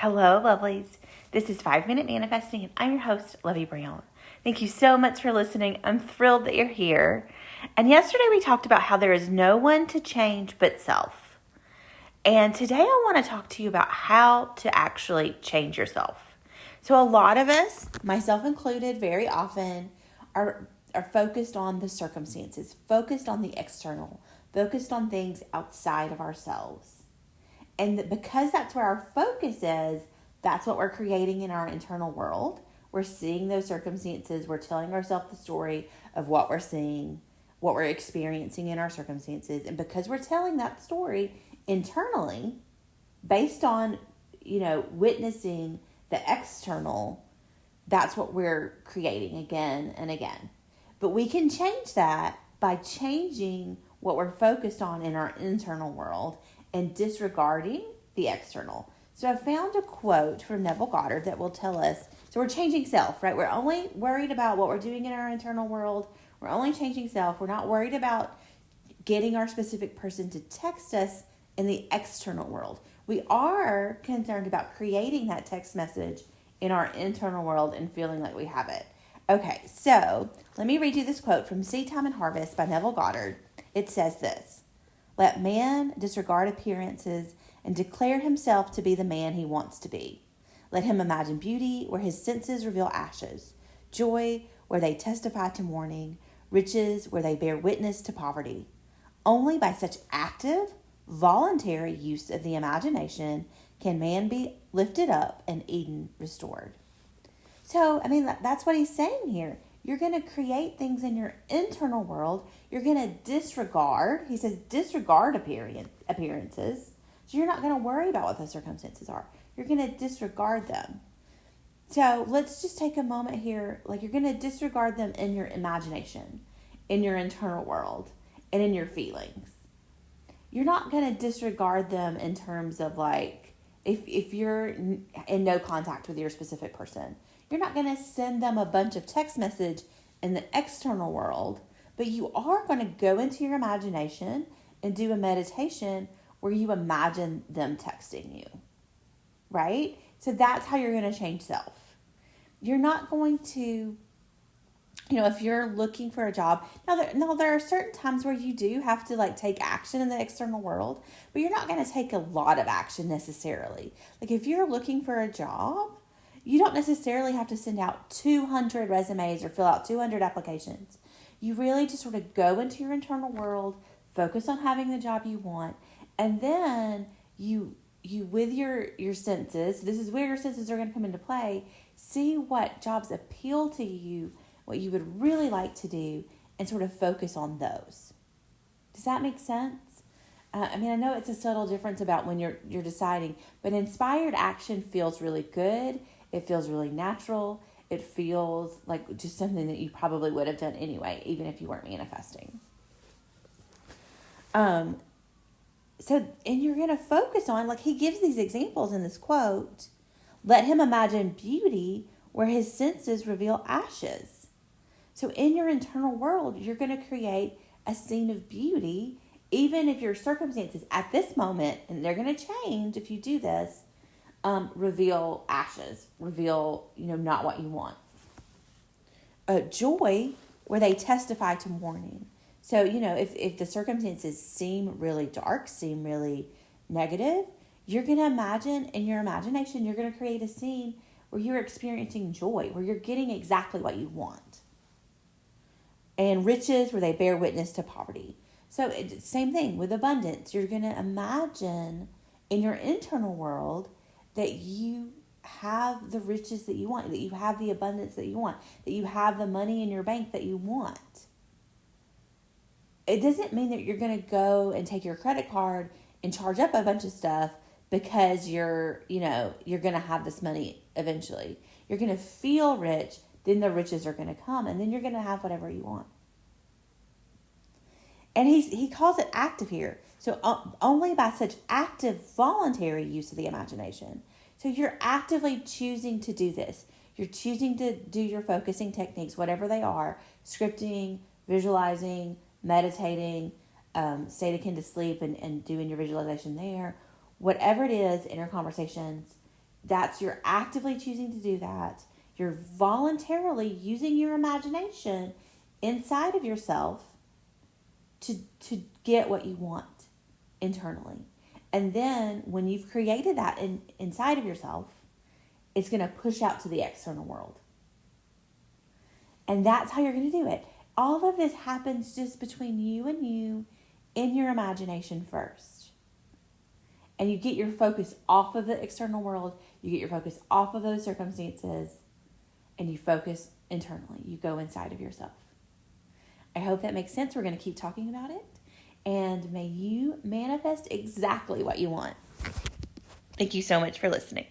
Hello, lovelies. This is 5 Minute Manifesting, and I'm your host, Lovey Brown. Thank you so much for listening. I'm thrilled that you're here. And yesterday we talked about how there is no one to change but self. And today I want to talk to you about how to actually change yourself. So a lot of us, myself included, very often are focused on the circumstances, focused on the external, focused on things outside of ourselves. And because that's where our focus is, that's what we're creating in our internal world. We're seeing those circumstances. We're telling ourselves the story of what we're seeing, what we're experiencing in our circumstances. And because we're telling that story internally, based on, witnessing the external, that's what we're creating again and again. But we can change that by changing what we're focused on in our internal world and disregarding the external. So I found a quote from Neville Goddard that will tell us, so we're changing self, right? We're only worried about what we're doing in our internal world. We're only changing self. We're not worried about getting our specific person to text us in the external world. We are concerned about creating that text message in our internal world and feeling like we have it. Okay, so let me read you this quote from Seed Time and Harvest by Neville Goddard. It says this: "Let man disregard appearances and declare himself to be the man he wants to be. Let him imagine beauty where his senses reveal ashes, joy where they testify to mourning, riches where they bear witness to poverty. Only by such active, voluntary use of the imagination can man be lifted up and Eden restored." So, that's what he's saying here. You're going to create things in your internal world. You're going to disregard, he says, disregard appearances. So you're not going to worry about what the circumstances are. You're going to disregard them. So let's just take a moment here. Like, you're going to disregard them in your imagination, in your internal world, and in your feelings. You're not going to disregard them in terms of like, if you're in no contact with your specific person. You're not going to send them a bunch of text message in the external world, but you are going to go into your imagination and do a meditation where you imagine them texting you, right? So that's how you're going to change self. You're not going to, if you're looking for a job, now there are certain times where you do have to like take action in the external world, but you're not going to take a lot of action necessarily. Like if you're looking for a job, you don't necessarily have to send out 200 resumes or fill out 200 applications. You really just sort of go into your internal world, focus on having the job you want, and then you with your senses, this is where your senses are going to come into play, see what jobs appeal to you, what you would really like to do, and sort of focus on those. Does that make sense? I know it's a subtle difference about when you're deciding, but inspired action feels really good. It feels really natural. It feels like just something that you probably would have done anyway, even if you weren't manifesting. And you're going to focus on, like he gives these examples in this quote, let him imagine beauty where his senses reveal ashes. So in your internal world, you're going to create a scene of beauty, even if your circumstances at this moment, and they're going to change if you do this, reveal ashes, reveal, not what you want. Joy, where they testify to mourning. So, if the circumstances seem really dark, seem really negative, you're going to imagine, in your imagination, you're going to create a scene where you're experiencing joy, where you're getting exactly what you want. And riches, where they bear witness to poverty. So, same thing with abundance. You're going to imagine in your internal world that you have the riches that you want, that you have the abundance that you want, that you have the money in your bank that you want. It doesn't mean that you're going to go and take your credit card and charge up a bunch of stuff because you're going to have this money eventually. You're going to feel rich, then the riches are going to come, and then you're going to have whatever you want. And he calls it active here. So only by such active, voluntary use of the imagination. So you're actively choosing to do this. You're choosing to do your focusing techniques, whatever they are, scripting, visualizing, meditating, state akin to sleep and doing your visualization there. Whatever it is, inner conversations, you're actively choosing to do that. You're voluntarily using your imagination inside of yourself to get what you want internally. And then when you've created that inside of yourself, it's going to push out to the external world. And that's how you're going to do it. All of this happens just between you and you in your imagination first. And you get your focus off of the external world. You get your focus off of those circumstances. And you focus internally. You go inside of yourself. I hope that makes sense. We're going to keep talking about it. And may you manifest exactly what you want. Thank you so much for listening.